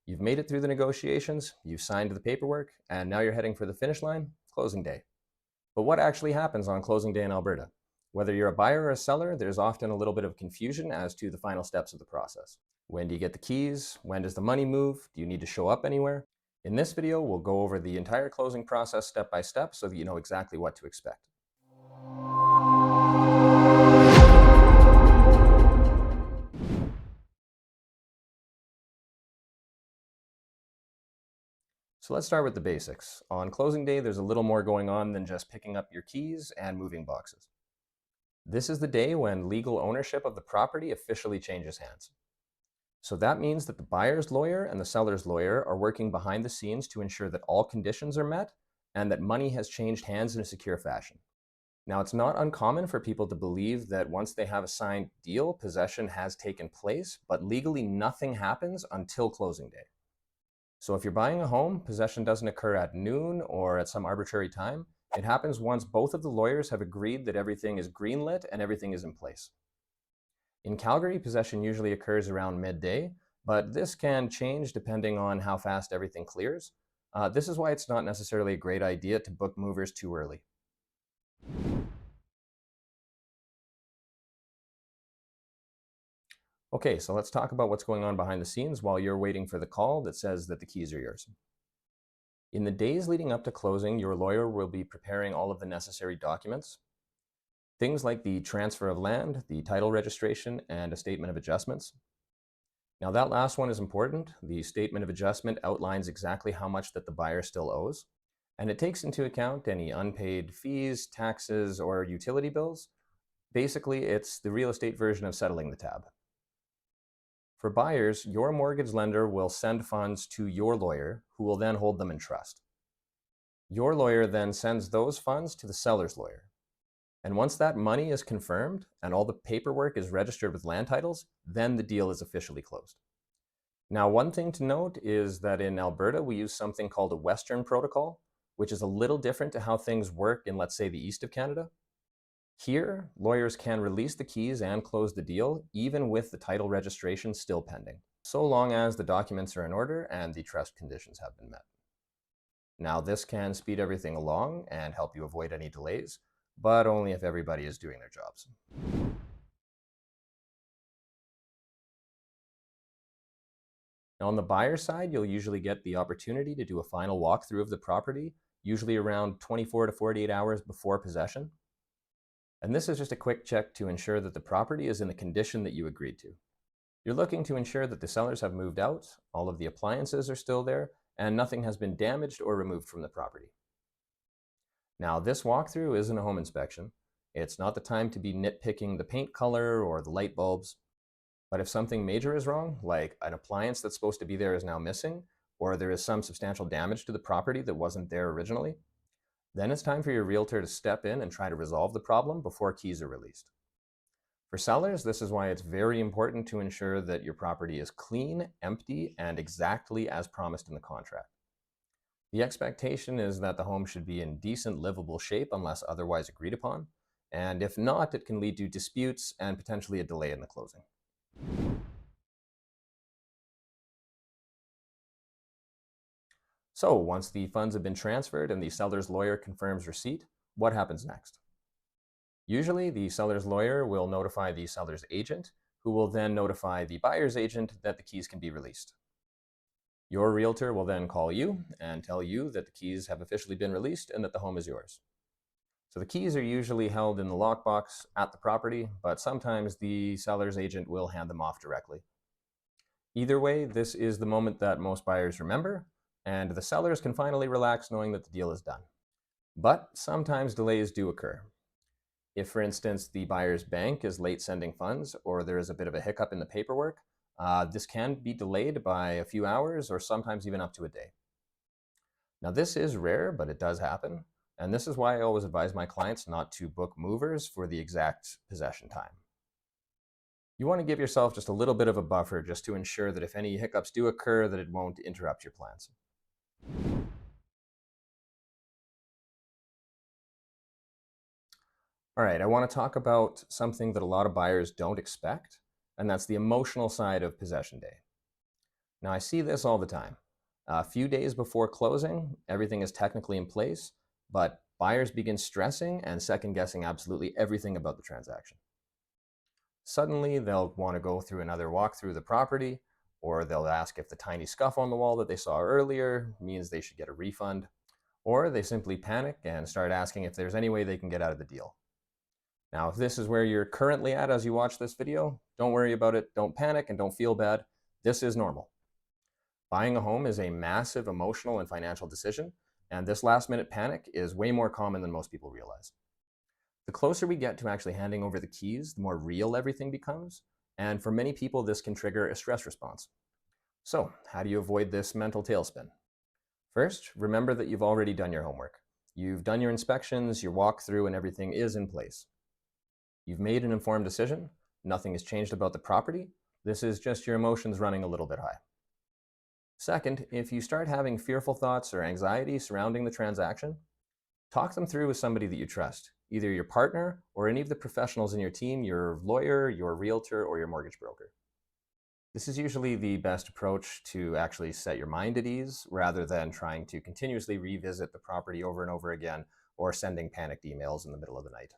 You've made it through the negotiations, you've signed the paperwork, and now you're heading for the finish line, closing day. But what actually happens on closing day in Alberta? Whether you're a buyer or a seller, there's often a little bit of confusion as to the final steps of the process. When do you get the keys? When does the money move? Do you need to show up anywhere? In this video, we'll go over the entire closing process step by step so that you know exactly what to expect. So let's start with the basics. On closing day, there's a little more going on than just picking up your keys and moving boxes. This is the day when legal ownership of the property officially changes hands. So that means that the buyer's lawyer and the seller's lawyer are working behind the scenes to ensure that all conditions are met and that money has changed hands in a secure fashion. Now, it's not uncommon for people to believe that once they have a signed deal, possession has taken place, but legally nothing happens until closing day. So if you're buying a home, possession doesn't occur at noon or at some arbitrary time. It happens once both of the lawyers have agreed that everything is greenlit and everything is in place. In Calgary, possession usually occurs around midday, but this can change depending on how fast everything clears. This is why it's not necessarily a great idea to book movers too early. Okay, so let's talk about what's going on behind the scenes while you're waiting for the call that says that the keys are yours. In the days leading up to closing, your lawyer will be preparing all of the necessary documents. Things like the transfer of land, the title registration, and a statement of adjustments. Now that last one is important. The statement of adjustment outlines exactly how much that the buyer still owes, and it takes into account any unpaid fees, taxes, or utility bills. Basically, it's the real estate version of settling the tab. For buyers, your mortgage lender will send funds to your lawyer, who will then hold them in trust. Your lawyer then sends those funds to the seller's lawyer. And once that money is confirmed and all the paperwork is registered with land titles, then the deal is officially closed. Now, one thing to note is that in Alberta, we use something called a Western protocol, which is a little different to how things work in, let's say, the east of Canada. Here, lawyers can release the keys and close the deal, even with the title registration still pending, so long as the documents are in order and the trust conditions have been met. Now, this can speed everything along and help you avoid any delays, but only if everybody is doing their jobs. Now, on the buyer side, you'll usually get the opportunity to do a final walkthrough of the property, usually around 24 to 48 hours before possession. And this is just a quick check to ensure that the property is in the condition that you agreed to. You're looking to ensure that the sellers have moved out, all of the appliances are still there, and nothing has been damaged or removed from the property. Now, this walkthrough isn't a home inspection. It's not the time to be nitpicking the paint color or the light bulbs. But if something major is wrong, like an appliance that's supposed to be there is now missing, or there is some substantial damage to the property that wasn't there originally, then it's time for your realtor to step in and try to resolve the problem before keys are released. For sellers, this is why it's very important to ensure that your property is clean, empty, and exactly as promised in the contract. The expectation is that the home should be in decent, livable shape unless otherwise agreed upon, and if not, it can lead to disputes and potentially a delay in the closing. So once the funds have been transferred and the seller's lawyer confirms receipt, what happens next? Usually, the seller's lawyer will notify the seller's agent, who will then notify the buyer's agent that the keys can be released. Your realtor will then call you and tell you that the keys have officially been released and that the home is yours. So the keys are usually held in the lockbox at the property, but sometimes the seller's agent will hand them off directly. Either way, this is the moment that most buyers remember, and the sellers can finally relax knowing that the deal is done. But sometimes delays do occur. If, for instance, the buyer's bank is late sending funds or there is a bit of a hiccup in the paperwork, this can be delayed by a few hours or sometimes even up to a day. Now, this is rare, but it does happen. And this is why I always advise my clients not to book movers for the exact possession time. You want to give yourself just a little bit of a buffer just to ensure that if any hiccups do occur, that it won't interrupt your plans. All right, I want to talk about something that a lot of buyers don't expect, and that's the emotional side of possession day. Now, I see this all the time. A few days before closing, everything is technically in place, but buyers begin stressing and second guessing absolutely everything about the transaction. Suddenly, they'll want to go through another walk through the property, or they'll ask if the tiny scuff on the wall that they saw earlier means they should get a refund, or they simply panic and start asking if there's any way they can get out of the deal. Now, if this is where you're currently at as you watch this video, don't worry about it, don't panic, and don't feel bad. This is normal. Buying a home is a massive emotional and financial decision, and this last minute panic is way more common than most people realize. The closer we get to actually handing over the keys, the more real everything becomes, and for many people, this can trigger a stress response. So, how do you avoid this mental tailspin? First, remember that you've already done your homework. You've done your inspections, your walkthrough, and everything is in place. You've made an informed decision. Nothing has changed about the property. This is just your emotions running a little bit high. Second, if you start having fearful thoughts or anxiety surrounding the transaction, talk them through with somebody that you trust, either your partner or any of the professionals in your team, your lawyer, your realtor, or your mortgage broker. This is usually the best approach to actually set your mind at ease rather than trying to continuously revisit the property over and over again or sending panicked emails in the middle of the night.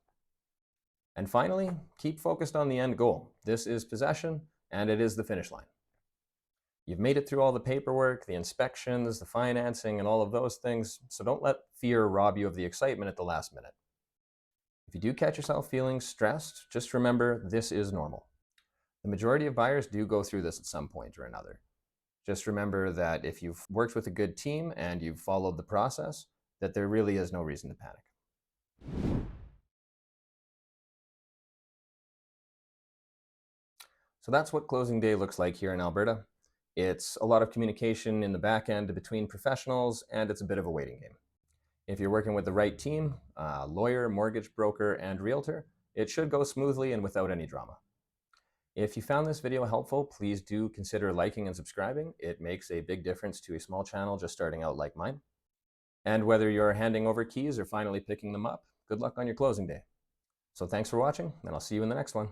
And finally, keep focused on the end goal. This is possession, and it is the finish line. You've made it through all the paperwork, the inspections, the financing, and all of those things, so don't let fear rob you of the excitement at the last minute. If you do catch yourself feeling stressed, just remember this is normal. The majority of buyers do go through this at some point or another. Just remember that if you've worked with a good team and you've followed the process, that there really is no reason to panic. So that's what closing day looks like here in Alberta. It's a lot of communication in the back end between professionals, and it's a bit of a waiting game. If you're working with the right team, lawyer, mortgage broker, and realtor, it should go smoothly and without any drama. If you found this video helpful, please do consider liking and subscribing. It makes a big difference to a small channel just starting out like mine. And whether you're handing over keys or finally picking them up, good luck on your closing day. So thanks for watching, and I'll see you in the next one.